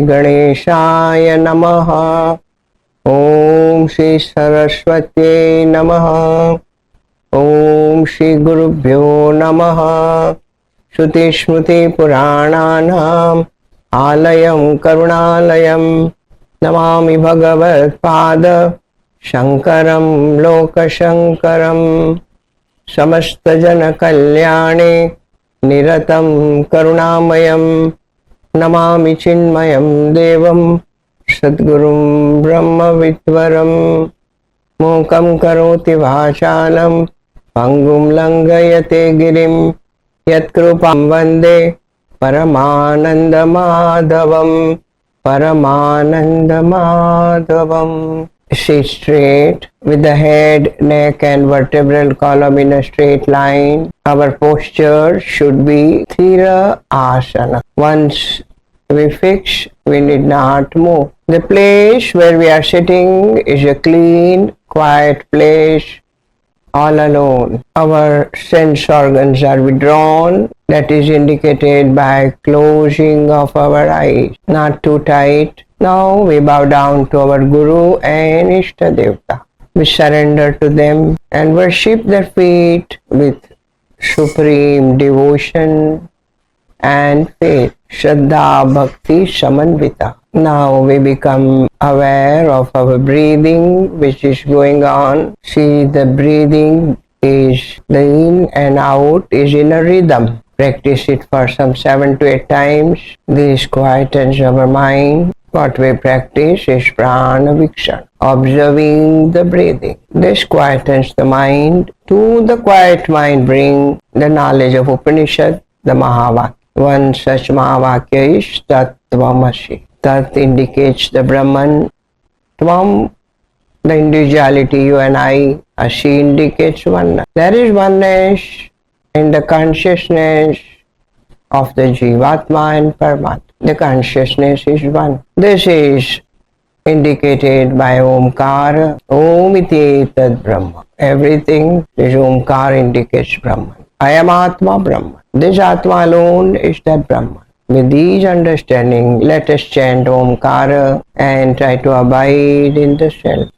गणेशाय नमः। ओम श्री सरस्वत्यै नमः। ओम श्री गुरुभ्यो नमः। श्रुति स्मृति पुराणानाम् आलयं करुणालयं नमामि भगवत्पाद शंकरं लोकशंकरं। समस्त जन कल्याणे निरतं करुणामयं नमामि चिन्मयं देवं सद्गुरुं ब्रह्मविद्वरं। मूकं करोति वाचालं पंगुं लंघयते गिरिं यत्कृपां वन्दे परमानन्दमाधवं परमानन्दमाधवम्। Sit straight with the head, neck and vertebral column in a straight line. Our posture should be Thira Asana. Once we fix, we need not move. The place where we are sitting is a clean, quiet place, all alone. Our sense organs are withdrawn. That is indicated by closing of our eyes, not too tight. Now we bow down to our Guru and Ishta Devta. We surrender to them and worship their feet with supreme devotion and faith. Shraddha Bhakti Samanvita. Now we become aware of our breathing which is going on. See, the breathing is, the in and out is in a rhythm. Practice it for some 7 to 8 times. This quietens our mind. What we practice is prana vikshan, observing the breathing. This quietens the mind. To the quiet mind bring the knowledge of Upanishad, the Mahavakya. One such Mahavakya is Tat Tvamasi. Tat indicates the Brahman. Tvam, the individuality, you and I. Asi indicates oneness. There is oneness in the consciousness of the Jivatma and Paramatma. The consciousness is one. This is indicated by Omkara. Om iti tad Brahma. Everything is Omkara indicates Brahman. I am Atma Brahman. This Atma alone is that Brahman. With these understanding, let us chant Omkara and try to abide in the self.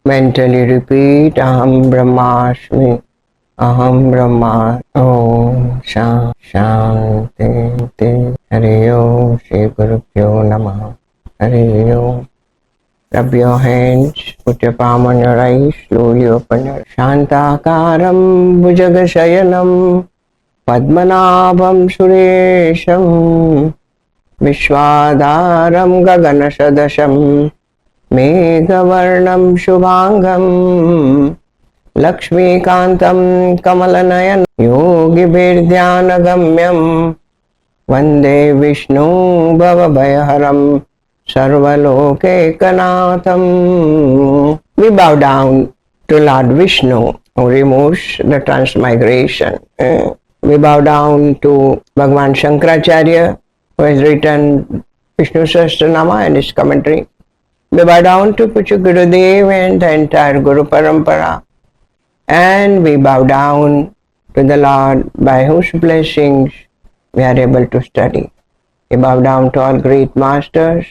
Mentally repeat Aham Brahmasmi, Aham Brahma. Om Shah Shanti Hari Om Shri Gurubhyo Namah Hari Om. Rub your hands, put your palm on your eyes, slowly open your Shantakaram Bhujagashayanam Padmanabham Suresham Vishwadaram Gaganashadasham Meghavarnam Shubhangam Lakshmikantam Kamalanayan Yogi Virdhyanagamyam Vande Vishnu Bhavabhayaharam Sarvalokekanatham. We bow down to Lord Vishnu who removes the transmigration. We bow down to Bhagavan Shankaracharya who has written Vishnu Sahasranamam and his commentary. We bow down to Puja Gurudev and the entire Guru Parampara. And we bow down to the Lord by whose blessings we are able to study. We bow down to all great masters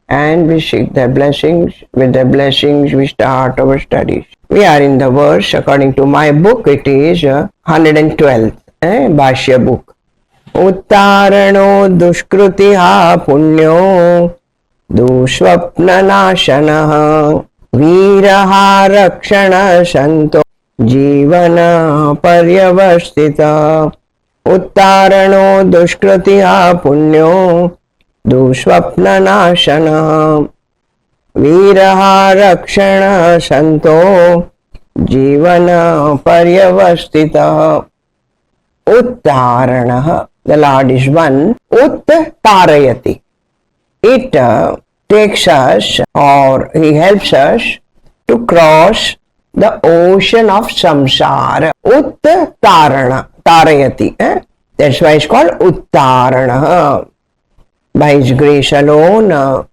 and we seek their blessings. With their blessings we start our studies. We are in the verse, according to my book, it is 112th Bhashya book. Uttarano dushkrutiha punyo दुष्वप्ननाशनः वीरः रक्षणः सन्तो जीवन पर्यवस्थितः उत्तारणो दुष्कृतिः पुण्यो दुष्वप्ननाशनः वीरः रक्षणः सन्तो जीवन पर्यवस्थितः उत्तारणः. The Lord is one. Uttarayati. It takes us, or he helps us to cross the ocean of samsara. Uttarana. Tarayati. That's why it's called Uttarana. By His grace alone,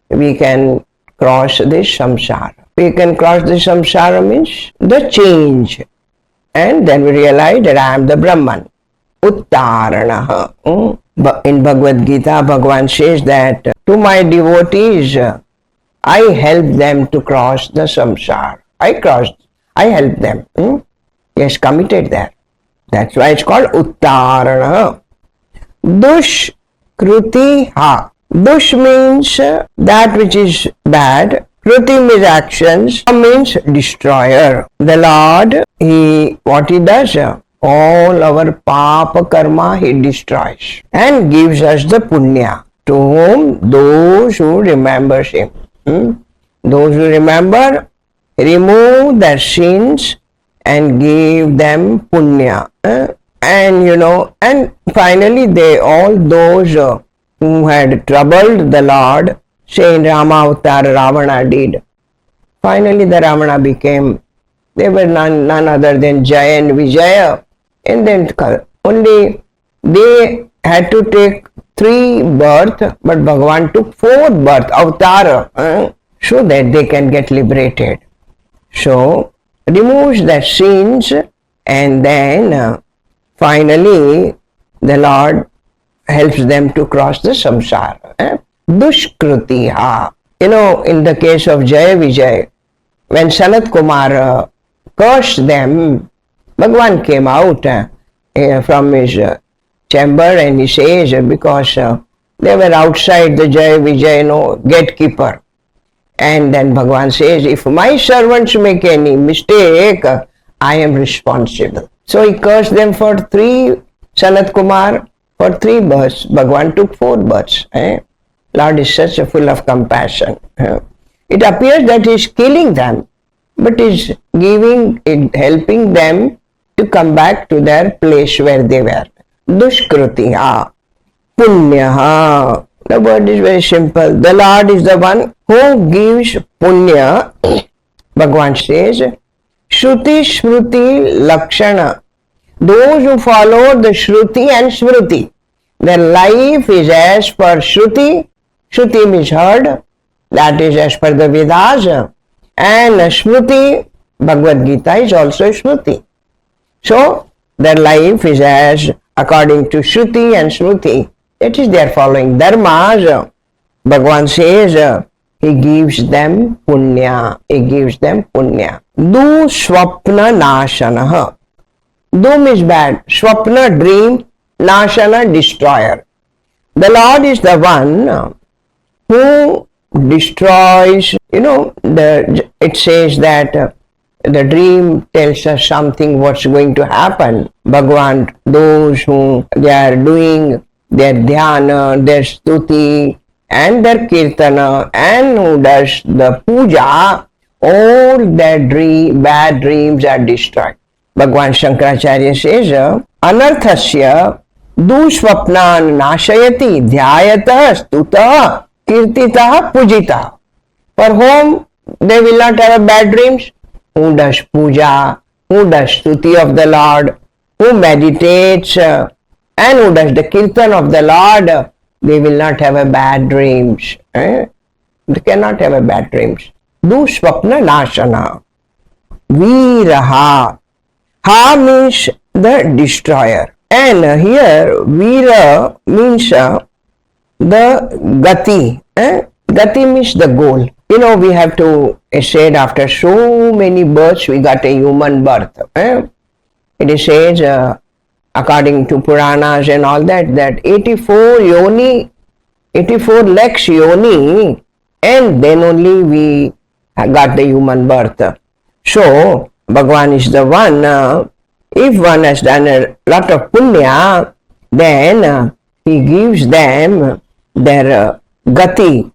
we can cross this samsara. We can cross this samsara means the change. And then we realize that I am the Brahman. Uttarana. In Bhagavad Gita, Bhagavan says that to my devotees, I help them to cross the samsara. I help them. Yes, committed there. That's why it's called Uttarana. Dushkruti ha. Dush means that which is bad. Kruti means actions. Means destroyer. The Lord, what He does? All our papa karma He destroys and gives us the punya. To whom? Those who remember Him. Those who remember, remove their sins and give them punya. And finally those who had troubled the Lord, saying Rama Avatar Ravana did. Finally the Ravana became, they were none other than Jaya and Vijaya. And then only they had to take 3 births, but Bhagavan took 4 births, Avatar, so that they can get liberated. So, removes their sins, and then finally the Lord helps them to cross the samsara. Dushkruti ha. In the case of Jaya Vijay, when Sanat Kumar cursed them, Bhagavan came out from his chamber and he says, because they were outside the Jaya Vijay, gatekeeper. And then Bhagavan says, if my servants make any mistake, I am responsible. So he cursed them for 3, Sanat Kumar, for 3 births. Bhagavan took 4 births. Lord is such a full of compassion. It appears that he is killing them, but is helping them to come back to their place where they were. Dushkrutiha, punyaha. The word is very simple. The Lord is the one who gives punya. Bhagavan says, Shruti, Shruti, Lakshana. Those who follow the Shruti and Smruti, their life is as per Shruti. Shruti means heard, that is as per the Vedas. And Smruti, Bhagavad Gita is also Smruti. So, their life is as according to Shruti and Smruti. That is, they are following dharmas. Bhagavan says, He gives them punya. He gives them punya. Du swapna nashanaha. Du means bad. Swapna, dream. Nashana, destroyer. The Lord is the one who destroys. It says that the dream tells us something what's going to happen. Bhagavan, those who they are doing their dhyana, their stuti and their kirtana, and who does the puja, all their bad dreams are destroyed. Bhagavan Shankaracharya says, Anarthasya dushvapnan nashayati dhyayatah stutah kirtitah pujitah. For whom they will not have bad dreams? Who does puja, who does stuti of the Lord, who meditates, and who does the kirtan of the Lord, they will not have bad dreams. They cannot have bad dreams. Dushvapna nashana. Viraha. Ha means the destroyer. And here Vira means the gati. Gati means the goal. We have to say after so many births we got a human birth. It is said, according to Puranas and all that 84 lakhs yoni, and then only we got the human birth. So, Bhagavan is the one, if one has done a lot of punya, then he gives them their gati.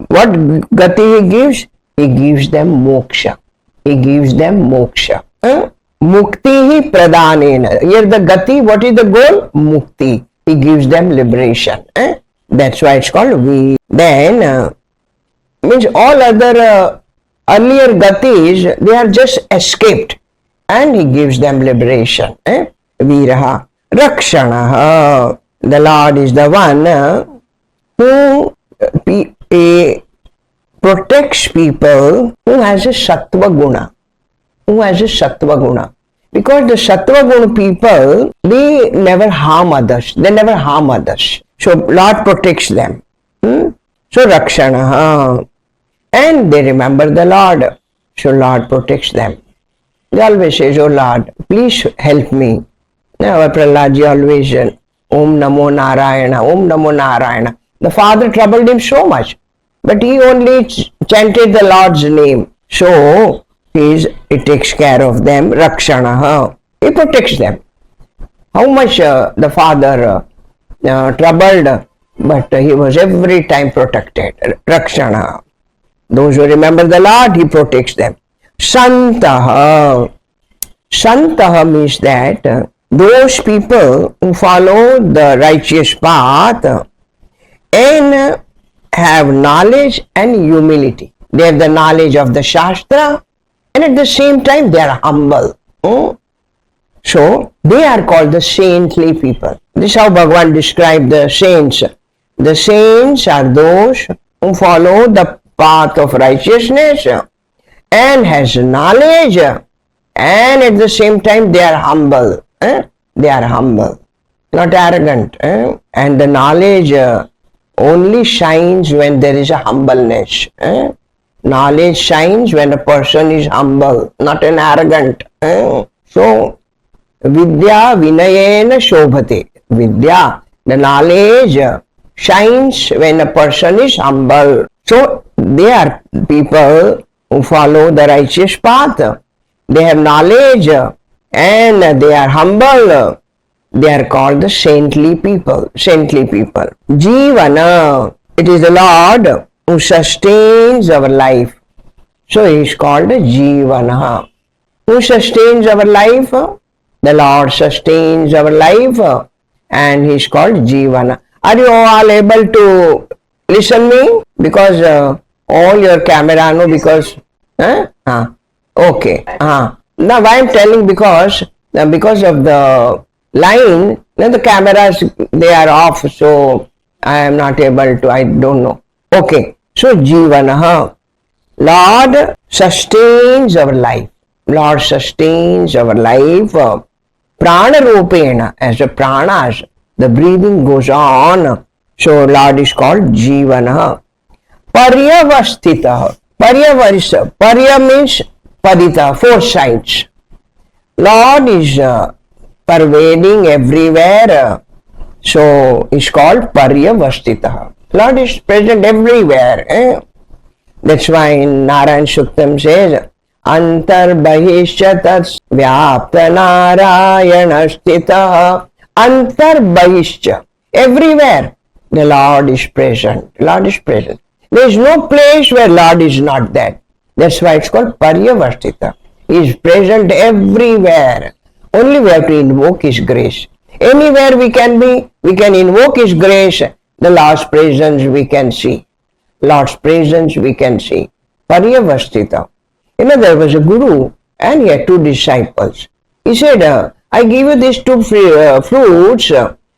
What gati he gives? He gives them moksha. He gives them moksha. Mukti pradanena. Here the gati, what is the goal? Mukti. He gives them liberation. That's why it's called V. Then, means all other earlier gatis, they are just escaped. And he gives them liberation. Viraha. Rakshanaha. The Lord is the one who protects people who has a Sattva Guna. Who has a Sattva Guna. Because the Sattva Guna people, they never harm others. They never harm others. So Lord protects them. So Rakshanaha. And they remember the Lord. So Lord protects them. They always say, oh Lord, please help me. Our Prahlad always Om Namo Narayana, Om Namo Narayana. The father troubled him so much, but he only chanted the Lord's name. So he takes care of them. Rakshanaha. He protects them. How much the father troubled, but he was every time protected. Rakshanaha. Those who remember the Lord, he protects them. Santaha. Santaha means that those people who follow the righteous path and have knowledge and humility. They have the knowledge of the Shastra and at the same time they are humble. So they are called the saintly people. This is how Bhagavan described the saints. The saints are those who follow the path of righteousness and has knowledge and at the same time they are humble. They are humble, not arrogant. And the knowledge only shines when there is a humbleness. Knowledge shines when a person is humble, not an arrogant. So, Vidya Vinayena Shobhate. Vidya, the knowledge shines when a person is humble. So, they are people who follow the righteous path. They have knowledge and they are humble. They are called the saintly people. Saintly people. Jivana. It is the Lord who sustains our life. So he is called Jivana. Who sustains our life? The Lord sustains our life and he is called Jivana. Are you all able to listen me? Because all your camera, no, because okay. Now why I am telling because of the line, then the cameras they are off, so I am not able to, I don't know. Okay, so Jivanaha. Lord sustains our life. Lord sustains our life. Prana Rupena, as the pranas, the breathing goes on. So Lord is called Jivanaha. Paryavastita. Parya means Padita, four sides. Lord is pervading everywhere. So it's called Paryavastita. Lord is present everywhere. That's why in Narayan Suktam says, Antar Bahishya Tats Vyapta Narayana Stita. Antar Bahishya. Everywhere the Lord is present. Lord is present. There is no place where Lord is not there. That's why it's called Paryavastita. He is present everywhere. Only we have to invoke His grace. Anywhere we can be, we can invoke His grace. The Lord's presence we can see. Lord's presence we can see. Paryavastita. There was a guru and he had two disciples. He said, I give you these two fruits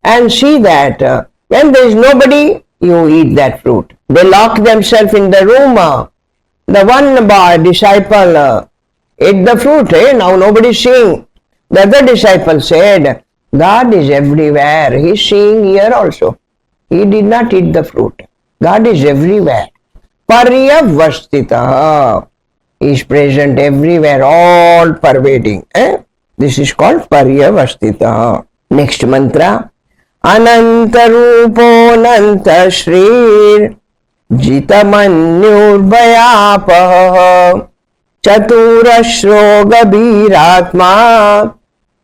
and see that when there is nobody, you eat that fruit. They lock themselves in the room. The one disciple ate the fruit. Now nobody is seeing. The other disciple said, God is everywhere. He is seeing here also. He did not eat the fruit. God is everywhere. Paryavastita. He is present everywhere, all pervading. This is called Paryavastita. Next mantra. Ananta Rupo Nanta Shrir Jitamanyurvayapah Chaturashro Gabiratma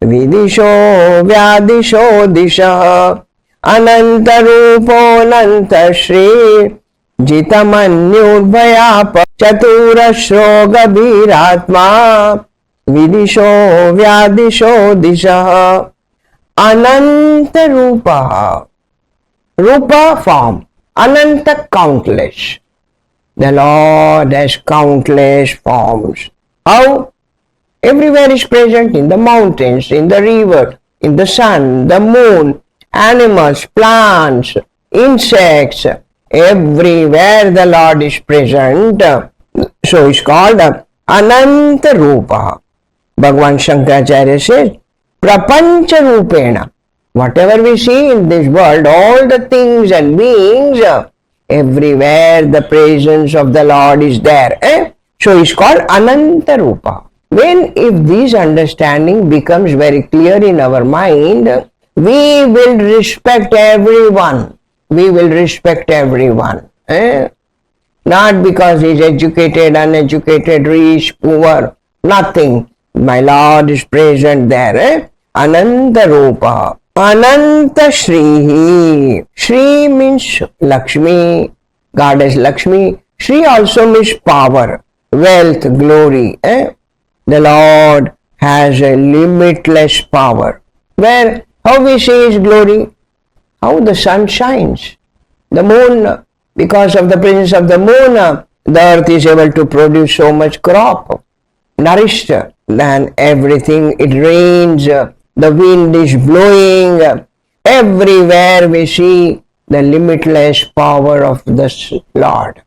Vidisho Vyadisho Disha. Ananta Rupo Nanta Shrir Jitamanyurvayapah Chaturashro Gabiratma Vidisho Vyadisho Disha. Ananta Rupa. Rupa form. Ananta countless. The Lord has countless forms. How? Everywhere is present, in the mountains, in the river, in the sun, the moon, animals, plants, insects, everywhere the Lord is present. So it's called Ananta Rupa. Bhagavan Shankaracharya says, Prapancha Rupena. Whatever we see in this world, all the things and beings, everywhere the presence of the Lord is there. So it's called Ananta Rupa. When if this understanding becomes very clear in our mind, we will respect everyone. We will respect everyone. Not because he is educated, uneducated, rich, poor, nothing. My Lord is present there. Ananta Rupa. Ananta Shrihi. Shri means Lakshmi, Goddess Lakshmi. Shri also means power, wealth, glory. The Lord has a limitless power. Where, how we see His glory? How the sun shines. The moon, because of the presence of the moon, the earth is able to produce so much crop, nourished, then everything, it rains, the wind is blowing, everywhere we see the limitless power of the Lord.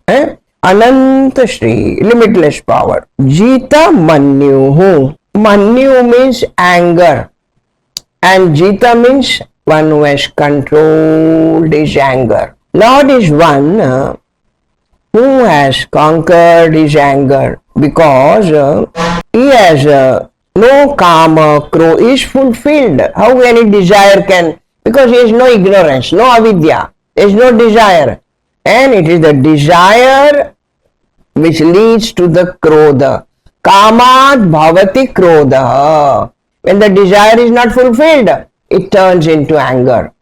Ananta Shri, limitless power. Jita Manyuhu. Manyu means anger, and Jita means one who has controlled his anger. Lord is one who has conquered his anger because he has no karma, he is fulfilled. How any desire can, because he has no ignorance, no avidya, there is no desire. And it is the desire which leads to the krodha. Kamat bhavati krodha. When the desire is not fulfilled, it turns into anger.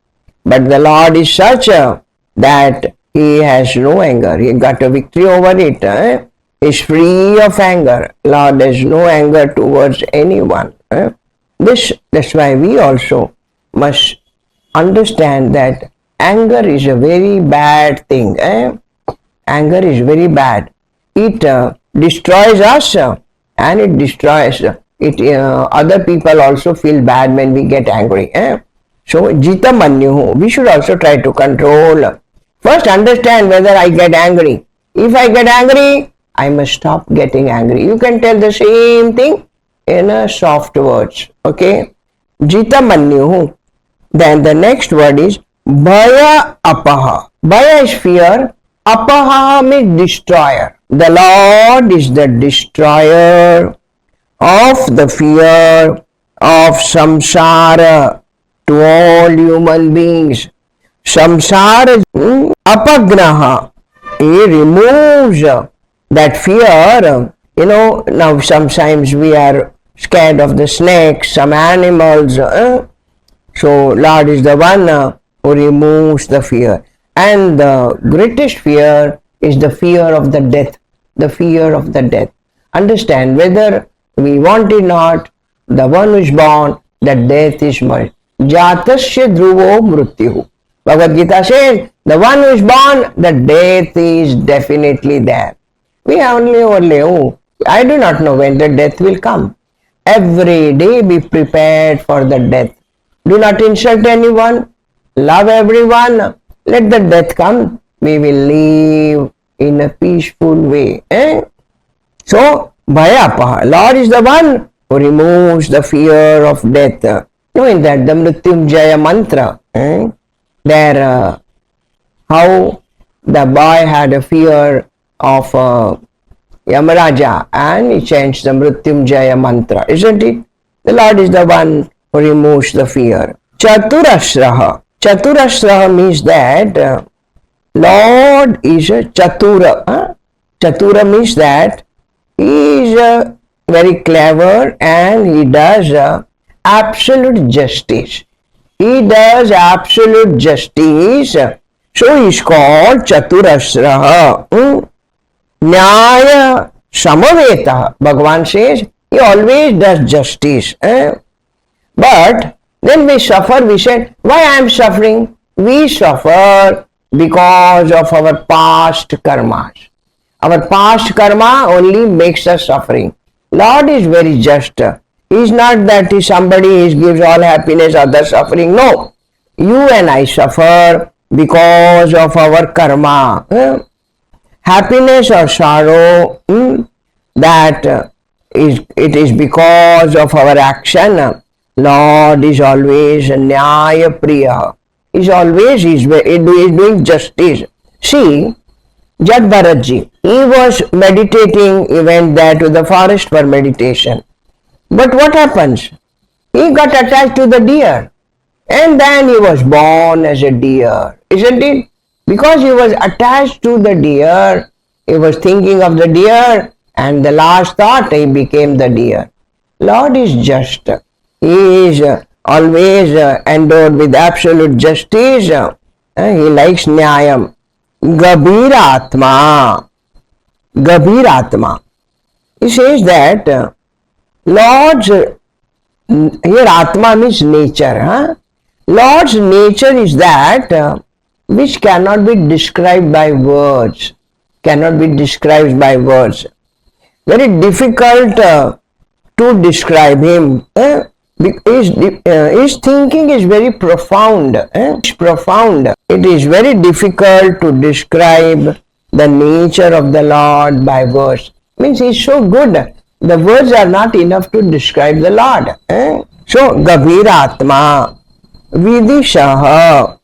But the Lord is such that He has no anger. He got a victory over it. He is free of anger. Lord has no anger towards anyone. That's why we also must understand that anger is a very bad thing. Anger is very bad. It destroys us and it destroys other people also feel bad when we get angry. So Jita Manyu, we should also try to control. First understand whether I get angry. If I get angry, I must stop getting angry. You can tell the same thing in a soft words. Okay? Jita Manyu. Then the next word is Bhaya Apaha. Bhaya is fear. Apaha means destroyer. The Lord is the destroyer of the fear of samsara to all human beings. Samsara, apagnaha, he removes that fear. Now sometimes we are scared of the snakes, some animals. So Lord is the one who removes the fear. And the greatest fear is the fear of the death. The fear of the death. Understand, whether we want it or not, the one who is born, that death is must. Jatasya dhruvo mrityuhu. Bhagavad Gita says, the one who is born, the death is definitely there. We only, I do not know when the death will come. Every day be prepared for the death. Do not insult anyone. Love everyone. Let the death come. We will live in a peaceful way. So, Bhayapaha, Lord is the one who removes the fear of death. Knowing that the Mrityunjaya mantra, there how the boy had a fear of Yamaraja and he chants the Mrityunjaya mantra, isn't it? The Lord is the one who removes the fear. Chaturashraha. Chaturashraha means that Lord is a Chatura. Chatura means that He is very clever and He does absolute justice. He does absolute justice. So He is called Chaturashraha. Nyaya Samaveta. Bhagavan says He always does justice. But then we suffer, we said, why I am suffering? We suffer because of our past karmas. Our past karma only makes us suffering. Lord is very just. Is not that somebody gives all happiness, other suffering. No. You and I suffer because of our karma. Happiness or sorrow, that it is because of our action. Lord is always Nyaya Priya. Is doing justice. See, Jad Bharatji, he was meditating, he went there to the forest for meditation. But what happens? He got attached to the deer. And then he was born as a deer, isn't it? Because he was attached to the deer, he was thinking of the deer, and the last thought he became the deer. Lord is just. He is always endowed with absolute justice. He likes Nyayam. Gabir Atma. Gabir Atma. He says that Lord's, here Atma means nature. Lord's nature is that which cannot be described by words. Cannot be described by words. Very difficult to describe him. His thinking is very profound. It's profound. It is very difficult to describe the nature of the Lord by words. Means he is so good. The words are not enough to describe the Lord. So, Gabir Atma, Vidishaha.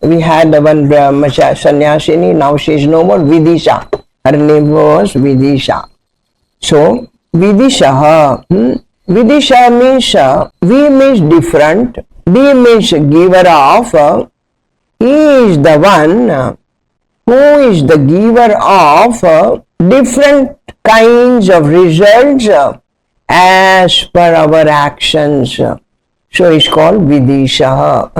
We had one sannyasini, now she is no more, Vidisha. Her name was Vidisha. So, Vidishaha. Vidisha means, V means different, D means giver of, he is the one who is the giver of different kinds of results as per our actions. So it's called Vidisha.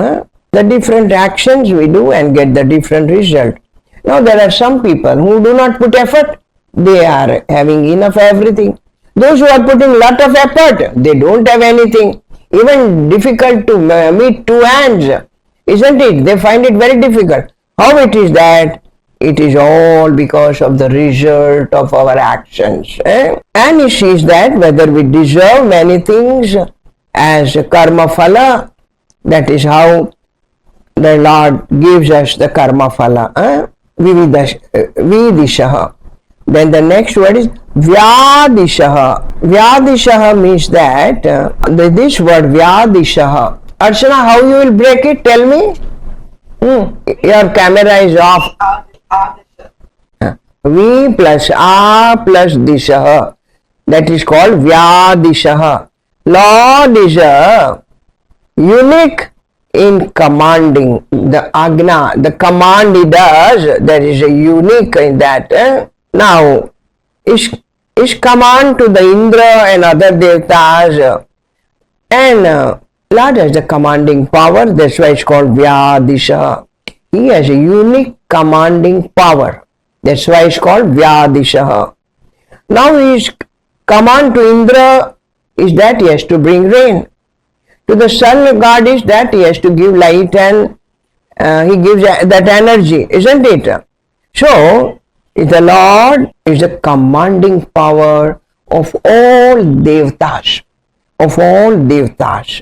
The different actions we do and get the different result. Now there are some people who do not put effort. They are having enough everything. Those who are putting lot of effort, they don't have anything. Even difficult to meet two hands, isn't it? They find it very difficult. How it is that? It is all because of the result of our actions. And he sees that whether we deserve many things as karma phala, that is how the Lord gives us the karma phala. Vidishaha. Then the next word is Vyadishaha. Vyadishaha means that this word Vyadishaha. Archana, how you will break it? Tell me. Your camera is off. V plus A plus Dishaha. That is called Vyadishaha. Lord is unique in commanding. The Agna, the command he does, there is a unique in that. Now, is command to the Indra and other devtas, and Lord has the commanding power, that's why it's called Vyadisha. He has a unique commanding power, that's why it's called Vyadisha. Now his command to Indra is that he has to bring rain. To the sun god is that he has to give light and he gives that energy, isn't it? So, the Lord is the commanding power of all devtas. Of all devtas.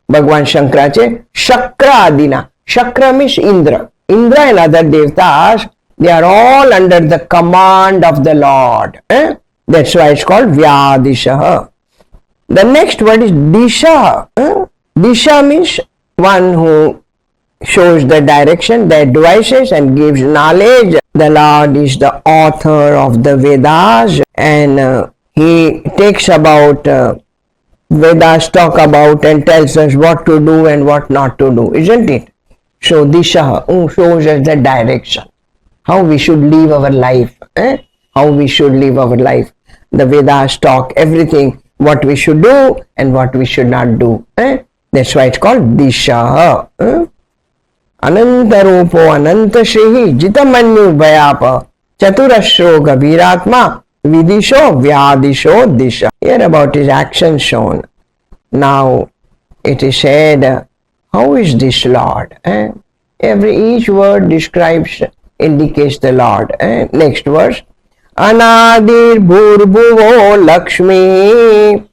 Bhagwan Shankara says, Shakra Adina. Shakra means Indra. Indra and other devtas, they are all under the command of the Lord. That's why it's called Vyadishaha. The next word is Disha. Disha means one who shows the direction, the advices and gives knowledge. The Lord is the author of the Vedas and he takes about Vedas, talk about and tells us what to do and what not to do, isn't it? So Disha shows us the direction, how we should live our life, how we should live our life. The Vedas talk everything, what we should do and what we should not do. That's why it's called Disha. Anantarupo Anantashihi Jitamanyu Bhayapa Chaturashro Gabiratma Vidisho Vyadisho Disha. Here about his action shown. Now it is said, how is this Lord? Each word describes, indicates the Lord. Next verse. Anadir Bhurbhuvo Lakshmi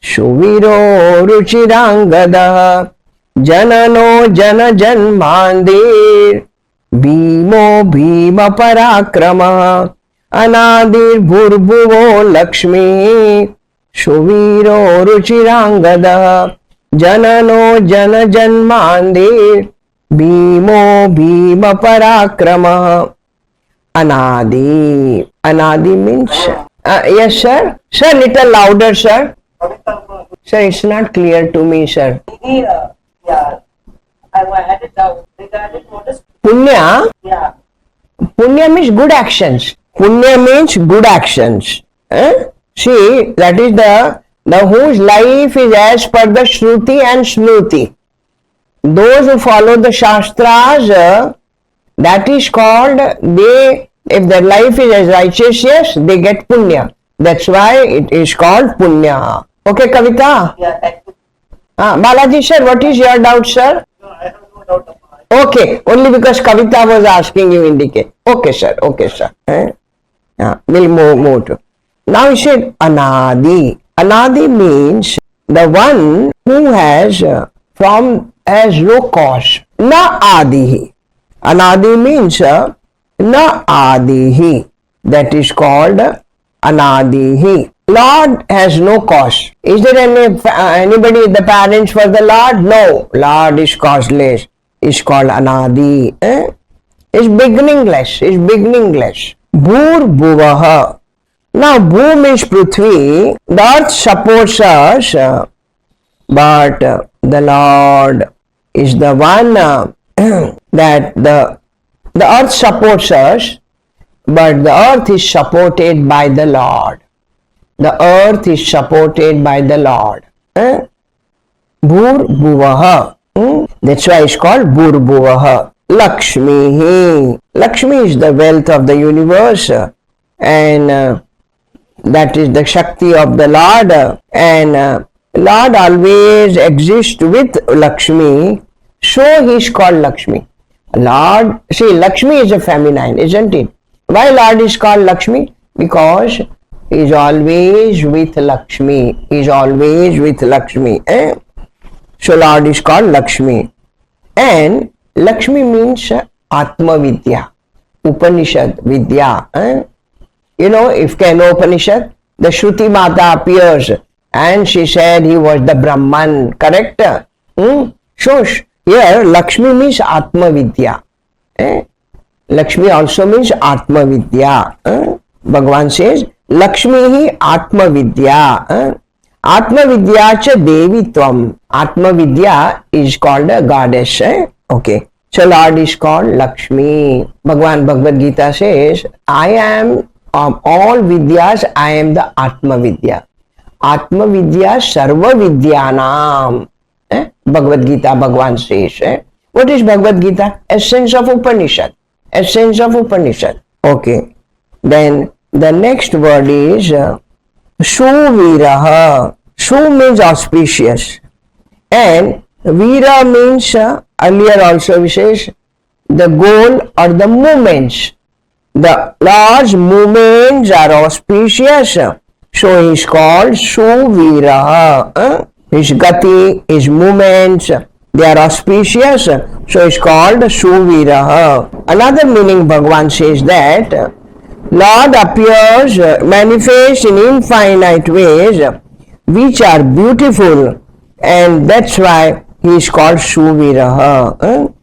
Shuviro Ruchirangada Janano Jana Janmandir Bhimo Bhima Parakrama Anadir Bhurbhuvo Lakshmi Shuviro Ruchirangada Janano Jana Janmandir Bhimo Bhima Parakrama Anadi. Anadi means yes sir. Sir, little louder sir. Sir, it's not clear to me sir. Yeah, I had it down regarding what is Punya. yeah. Punya means good actions. Punya means good actions. See, that is the whose life is as per the Shruti and Smruti. Those who follow the Shastras, that is called, if their life is as righteous, they get Punya. That's why it is called Punya. Okay, Kavita? Yeah, thank you. Balaji sir, what is your doubt, sir? No, I have no doubt about it. Okay, only because Kavita was asking you indicate. Okay, sir. Okay, sir. We'll move to. Now he said Anadi. Anadi means the one who has has no cause. Na adihi. Anadi means na adihi. That is called Anadihi. Lord has no cause. Is there anybody, the parents for the Lord? No. Lord is causeless. Is called Anadi. Is beginningless. Is beginningless. Bhur Bhuvaha. Now Bhu means Prithvi. The earth supports us, but the Lord is the one that the earth supports us, but the earth is supported by the Lord. The earth is supported by the Lord. Bhur Bhuvaha. That's why it's called Bhur Bhuvaha. Lakshmi. Lakshmi is the wealth of the universe, and that is the Shakti of the Lord, and Lord always exists with Lakshmi, so he is called Lakshmi. Lord, see, Lakshmi is a feminine, isn't it? Why Lord is called Lakshmi? Because he is always with Lakshmi. He is always with Lakshmi. So Lord is called Lakshmi. And Lakshmi means Atma Vidya, Upanishad Vidya. You know, if can Upanishad, the Shruti Mata appears and she said he was the Brahman, correct? So here Lakshmi means Atma Vidya. Lakshmi also means Atma Vidya. Bhagavan says, Lakshmi hi Atma Vidya. Atma Vidya cha Devi Tvam. Atma Vidya is called a goddess. Okay. So Lord is called Lakshmi. Bhagavan Bhagavad Gita says, I am of all Vidyas, I am the Atma Vidya. Atma Vidya Sarva Vidyanam. Bhagavad Gita, Bhagavan says. What is Bhagavad Gita? Essence of Upanishad. Essence of Upanishad. Okay. Then the next word is Suviraha. Su means auspicious. And Vira means, earlier also we says, the goal or the movements. The Lord's movements are auspicious. So he is called Suviraha. His gati, his movements, they are auspicious. So he is called Suviraha. Another meaning Bhagavan says that Lord appears, manifests in infinite ways which are beautiful, and that's why he is called Suviraha.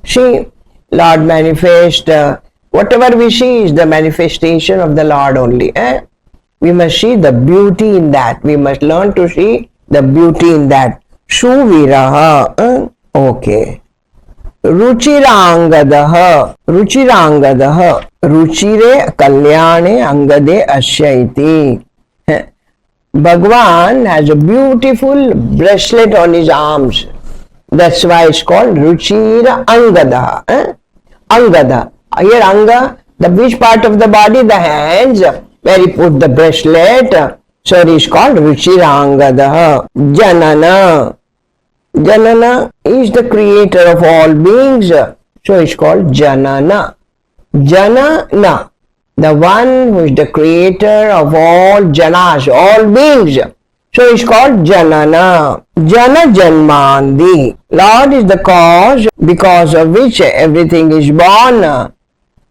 See, Lord manifest, whatever we see is the manifestation of the Lord only. We must see the beauty in that. We must learn to see the beauty in that. Suviraha. Okay. Ruchirangadaha. Ruchirangadaha. Ruchire kalyane angade asyaiti. Bhagwan has a beautiful bracelet on his arms. That's why it's called Ruchira Angada. Angada. Here Anga, the which part of the body? The hands, where he put the bracelet. So it is called Ruchira Angada. Janana. Janana is the creator of all beings. So it's called Janana. Janana. The one who is the creator of all janas, all beings. So it's called Janana. Jana Janmandi. Lord is the cause because of which everything is born.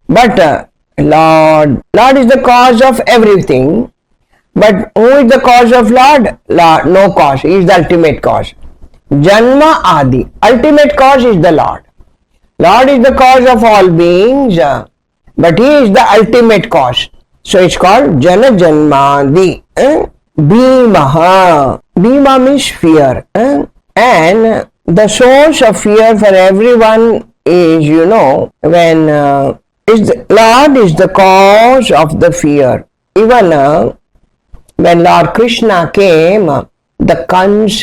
But Lord is the cause of everything. But who is the cause of Lord? Lord, no cause. He is the ultimate cause. Janma Adi. Ultimate cause is the Lord. Lord is the cause of all beings, but He is the ultimate cause. So it's called Jana Janmadi. Bhimaha. Bhima means fear. And the source of fear for everyone is, when Lord is the cause of the fear. Even when Lord Krishna came, the Kans,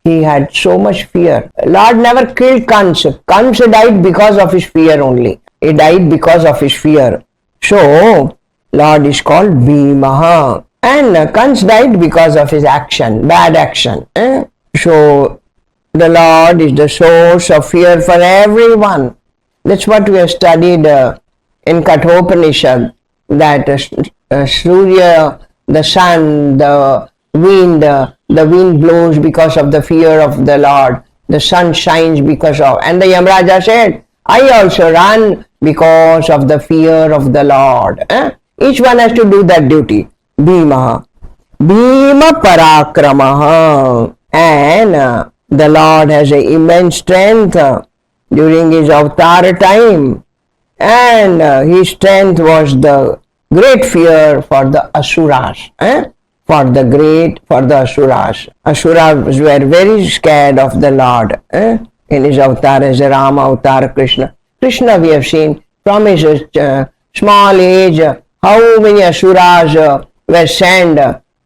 he had so much fear. Lord never killed Kans. Kans died because of his fear only. He died because of his fear. So, Lord is called Bhimaha. And Kans died because of his action, bad action. So, the Lord is the source of fear for everyone. That's what we have studied in Kathopanishad, that Surya, the sun, the wind blows because of the fear of the Lord. The sun shines because of, and the Yamraja said, I also run because of the fear of the Lord. Each one has to do that duty. Bhima. Bhima Parakramaha. And the Lord has an immense strength during his avatar time. And his strength was the great fear for the Asuras. For the Asuras. Asuras were very scared of the Lord. In his avatar as a Rama avatar, Krishna. Krishna we have seen from his small age how many Asuras were sent,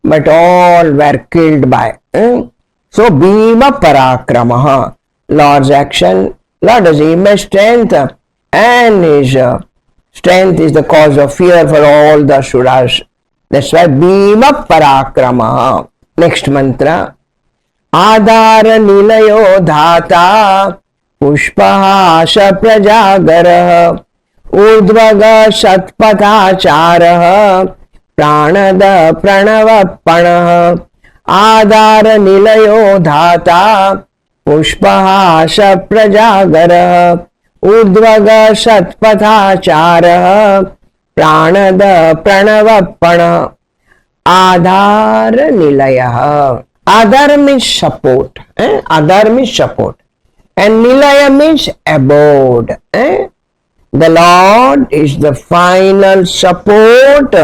but all were killed by. So Bhima Parakramaha. Lord's action, Lord has immense strength, and his strength is the cause of fear for all the Asuras. That's why Bhima Parakramaha. Next mantra. Adhara Nilayo Dhata Pushpahasha Prajagaraha Urdvaga Satpathacharaha Pranada Pranavapanaha. Adhara Nilayo Dhata Pushpahasha Prajagaraha Urdvaga Satpathacharaha Pranada Pranavapana. Adhar Nilaya. Adhar means support. Adhar means support. And Nilaya means abode. The Lord is the final support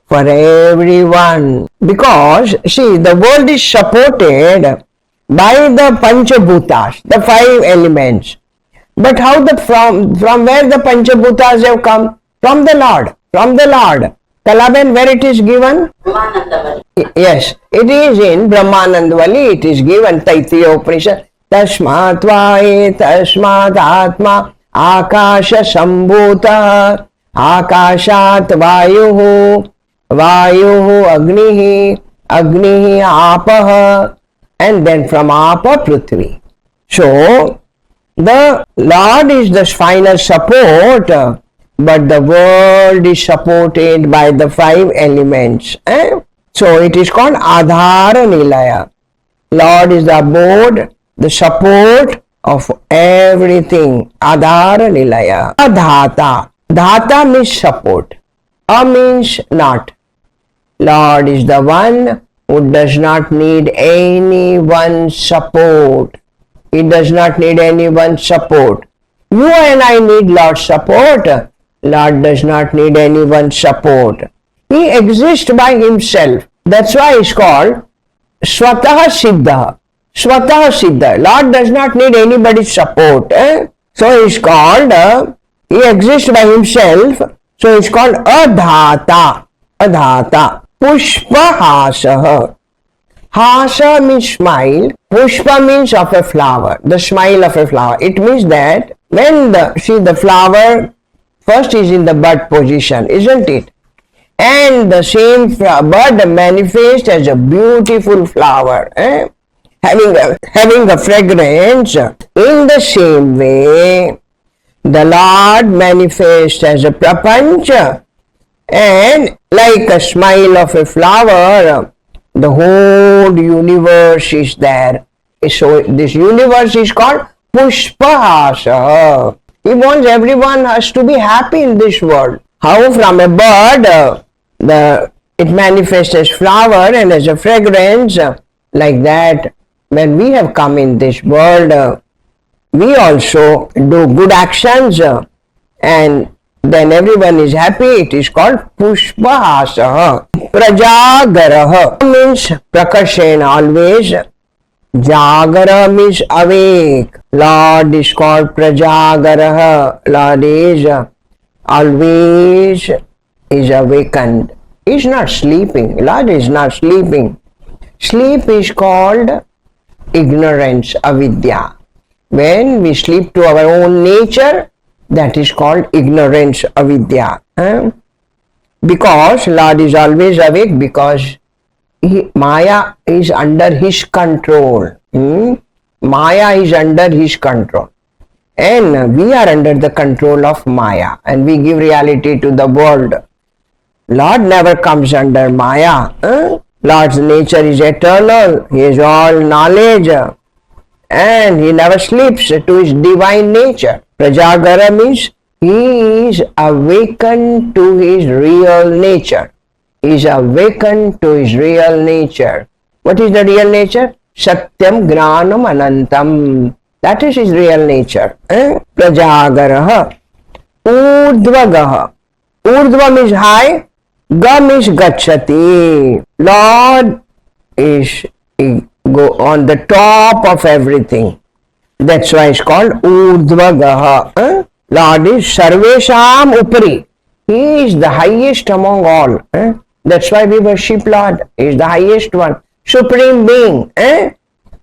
for everyone. Because, see, the world is supported by the Panchabhutas, the 5 elements. But how from where the Panchabhutas have come? From the Lord. From the Lord. Kalaben, where it is given? Yes, it is in Brahmanandavali. It is given Taittiriya Upanishad. Tasmat vae tasmat atma akasha sambhuta akashat vayuhu vayuhu agnihi agnihi apaha, and then from apa prithvi. So, the Lord is the final support, but the world is supported by the 5 elements. So it is called Adhara Nilaya. Lord is the abode, the support of everything. Adhara Nilaya. Adhata. Dhata means support. A means not. Lord is the one who does not need anyone's support. He does not need anyone's support. You and I need Lord's support. Lord does not need anyone's support. He exists by himself. That's why it's called Swataha Siddha. Swataha Siddha. Lord does not need anybody's support. So it's called, he exists by himself. So it's called Adhata. Adhata. Pushpa Hasaha. Hasa means smile. Pushpa means of a flower. The smile of a flower. It means that when the flower first is in the bud position, isn't it? And the same bud manifests as a beautiful flower, having a fragrance. In the same way, the Lord manifests as a prapancha, and like a smile of a flower, The whole universe is there. So this universe is called Pushpahasa. He wants everyone has to be happy in this world. How from a bird it manifests as flower and as a fragrance, like that. When we have come in this world, we also do good actions, and then everyone is happy. It is called Pushpahasa. Prajagaraha means prakashena, always. Jagara means awake. Lord is called Prajagaraha. Lord is always is awakened. He is not sleeping. Lord is not sleeping. Sleep is called ignorance, avidya. When we sleep to our own nature, that is called ignorance, avidya. Because Lord is always awake, because Maya is under his control. Maya is under his control. And we are under the control of Maya, and we give reality to the world. Lord never comes under Maya. Lord's nature is eternal. He is all knowledge. And he never sleeps to his divine nature. Prajagara means he is awakened to his real nature. He is awakened to his real nature. What is the real nature? Satyam Gnanam Anantam. That is his real nature. Prajagaraha. Urdvagaha. Urdva means high. Ga means gachati. Lord is go on the top of everything. That's why it's called Urdvagaha. Lord is Sarvesham Upari. He is the highest among all. That's why we worship Lord. He is the highest one. Supreme being.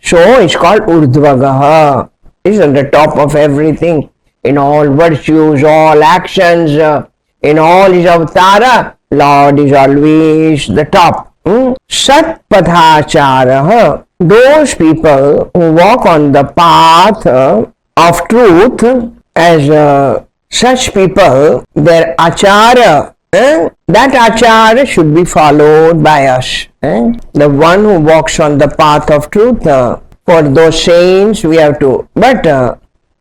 So it's called Urdvagaha. He is on the top of everything. In all virtues, all actions, in all his avatara, Lord is always the top. Satpadhacharaha. Those people who walk on the path of truth, as such people, their achara, that achara should be followed by us. The one who walks on the path of truth, for those saints we have to. But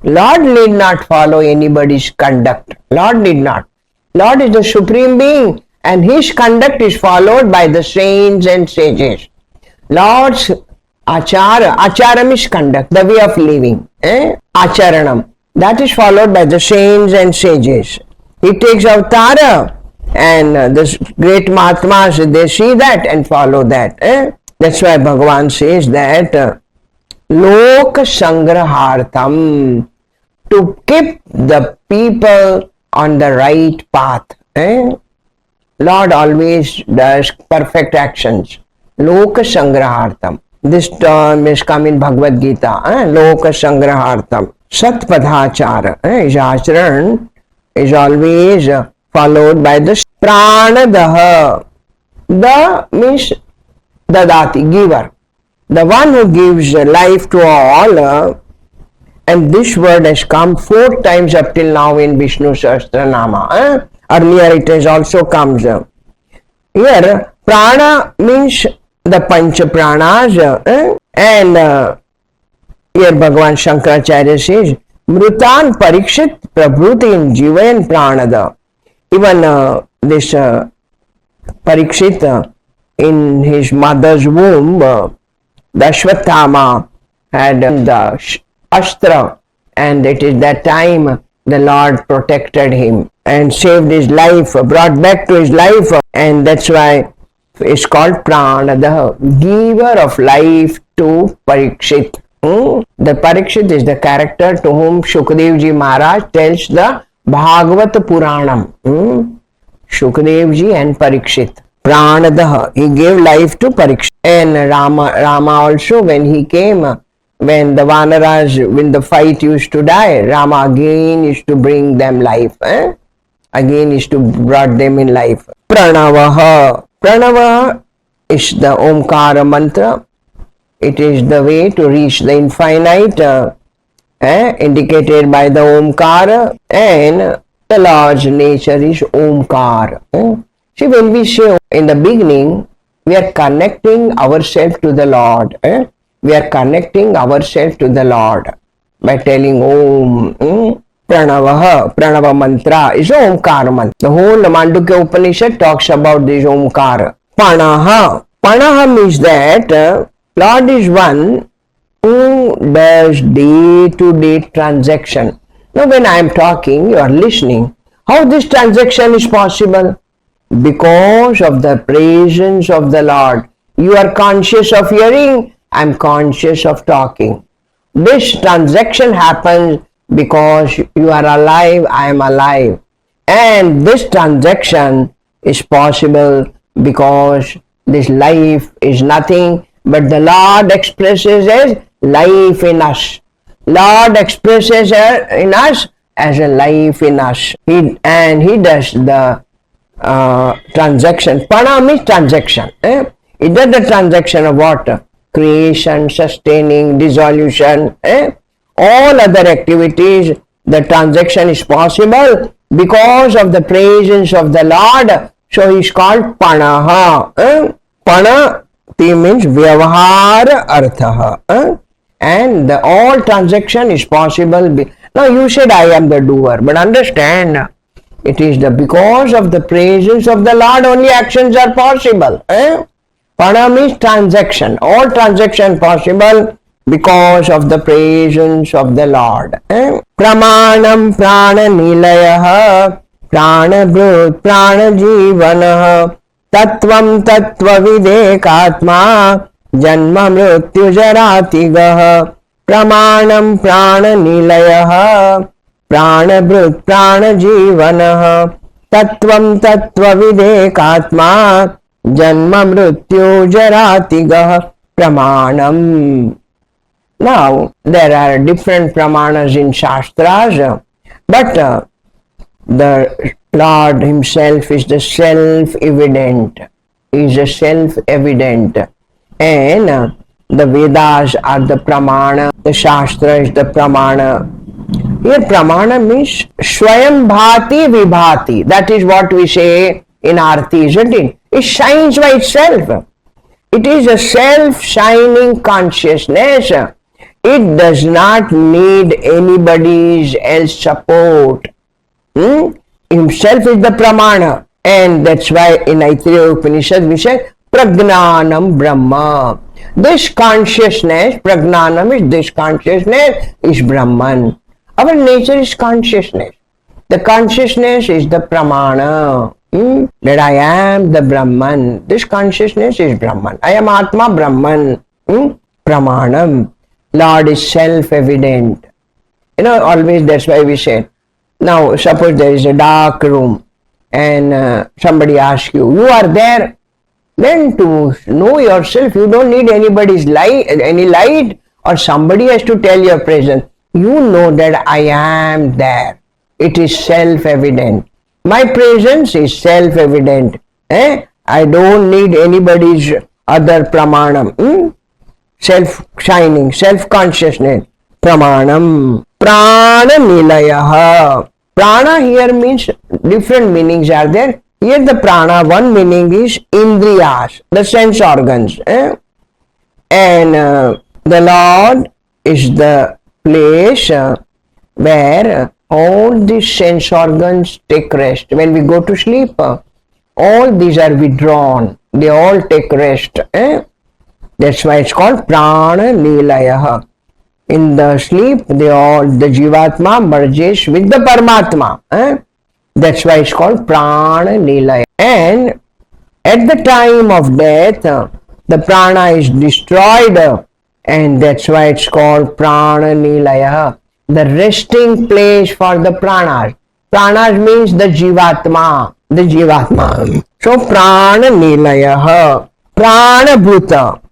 Lord need not follow anybody's conduct. Lord need not. Lord is the supreme being, and his conduct is followed by the saints and sages. Lord's achara means conduct, the way of living. Acharanam. That is followed by the saints and sages. He takes avatara, and the great Mahatmas, they see that and follow that. That's why Bhagavan says that Loka Sangrahartham, to keep the people on the right path. Lord always does perfect actions. Loka Sangrahartham. This term is come in Bhagavad Gita. Loka Sangrahartham. Satpadhachara. His acharan is always followed by the pranadaha. The means dadati, giver. The one who gives life to all. And this word has come 4 times up till now in Vishnu Sahasranamam. Earlier it has also comes. Here, prana means the pancha pranas. And here Bhagavan Shankaracharya says, Mrutan Parikshit Prabhutin Jivayan Pranada. Even this Parikshit in his mother's womb, the Ashwatthama had the Astra, and it is that time the Lord protected him and saved his life, brought back to his life, and that's why it's called Pranada, giver of life to Parikshit. The Parikshit is the character to whom Shukdev Ji Maharaj tells the Bhagavat Puranam. Shukdev Ji and Parikshit. Pranadaha, he gave life to Parikshit. And Rama also, when he came, when the Vanaras, when the fight used to die, Rama again used to bring them life. Again is to brought them in life. Pranavaha. Pranavaha is the Omkara mantra. It is the way to reach the infinite, indicated by the Omkara, and the Lord's nature is Omkara. See, when we say in the beginning, We are connecting ourselves to the Lord. We are connecting ourselves to the Lord by telling Om. Pranava mantra is Omkar mantra. The whole Mandukya Upanishad talks about this Omkar. Panaha means that Lord is one who does day-to-day transaction. Now when I am talking, you are listening. How this transaction is possible? Because of the presence of the Lord. You are conscious of hearing, I am conscious of talking. This transaction happens because you are alive, I am alive. And this transaction is possible because this life is nothing but the Lord expresses as life in us. Lord expresses in us as a life in us. He does the transaction. Pana means transaction. It does the transaction of what? Creation, sustaining, dissolution, all other activities. The transaction is possible because of the presence of the Lord. So he is called Panaha. Pana means Vyavahara Arthaha. And all transaction is possible. Now you said I am the doer, but understand, it is because of the presence of the Lord only actions are possible. Pana means transaction. All transaction possible because of the presence of the Lord. Pramanam prana nilayah prana brut prana jivanah tattvam tattva videkatma janma mrityu jaratigah. Pramanam prana nilayah prana brut prana jivanah tattvam tattva videkatma janma mrityu jaratigah. Pramanam. Now there are different pramanas in Shastras, but the Lord himself is the self-evident. He is a self-evident. And the Vedas are the pramana, the Shastra is the pramana. Here pramana means Swayam Bhati Vibhati. That is what we say in Arti, isn't it? It shines by itself. It is a self-shining consciousness. It does not need anybody's else support. Himself is the pramana. And that's why in Aitreya Upanishad we say Pragnanam Brahma. This consciousness, Pragnanam is this consciousness is Brahman. Our nature is consciousness. The consciousness is the pramana. That I am the Brahman. This consciousness is Brahman. I am Atma Brahman. Pramanam. Lord is self-evident. Always that's why we say. Now, suppose there is a dark room and somebody asks you, you are there. Then to know yourself, you don't need anybody's light, any light, or somebody has to tell your presence. You know that I am there. It is self-evident. My presence is self-evident. I don't need anybody's other pramanam. Self-shining, self-consciousness. Pramanam. Prana nilayah. Prana here means different meanings are there. Here the prana, one meaning is indriyas, the sense organs. And the Lord is the place where all these sense organs take rest. When we go to sleep, all these are withdrawn. They all take rest. That's why it's called prana nilayah. In the sleep, the Jivatma merges with the Paramatma. That's why it's called prana nilayah. And at the time of death, the prana is destroyed, and that's why it's called prana nilayah. The resting place for the pranas. Pranas means the Jivatma. The Jivatma. So prana nilayah. Prana bhuta.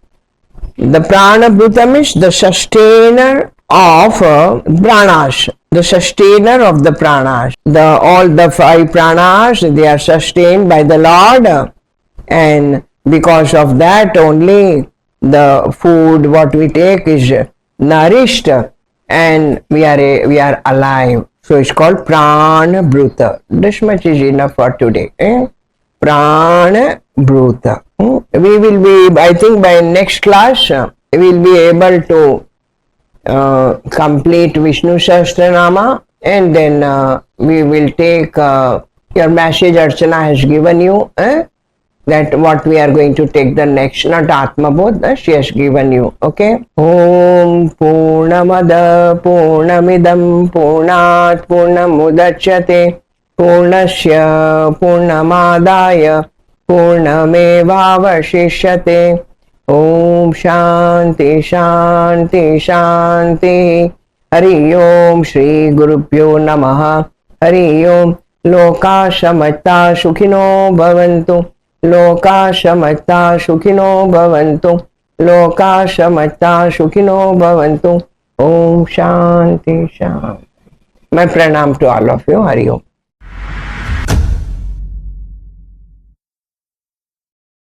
The prana bhuta means the sustainer of pranas. The sustainer of the pranas. All the five pranas, they are sustained by the Lord, and because of that only the food what we take is nourished, and we are alive. So it's called prana bhuta. This much is enough for today. Prana bhuta. We will be, I think by next class, we will be able to complete Vishnu Sahasranama, and then we will take your message Archana has given you, that what we are going to take the next, not Atma Bodh, she has given you. Okay. Om Purnamada Purnamidam Purnat Purnamudachyate Purnasya Purnamadaya Purnamevavashishyate. Om Shanti Shanti Shanti. Hari Om Shri Gurubhyo Namaha. Hari Om. Loka Samasta Sukhino Bhavantu. Loka Samasta Sukhino Bhavantu. Loka Samasta Sukhino Bhavantu. Om Shanti Shanti. My pranam to all of you. Hari Om.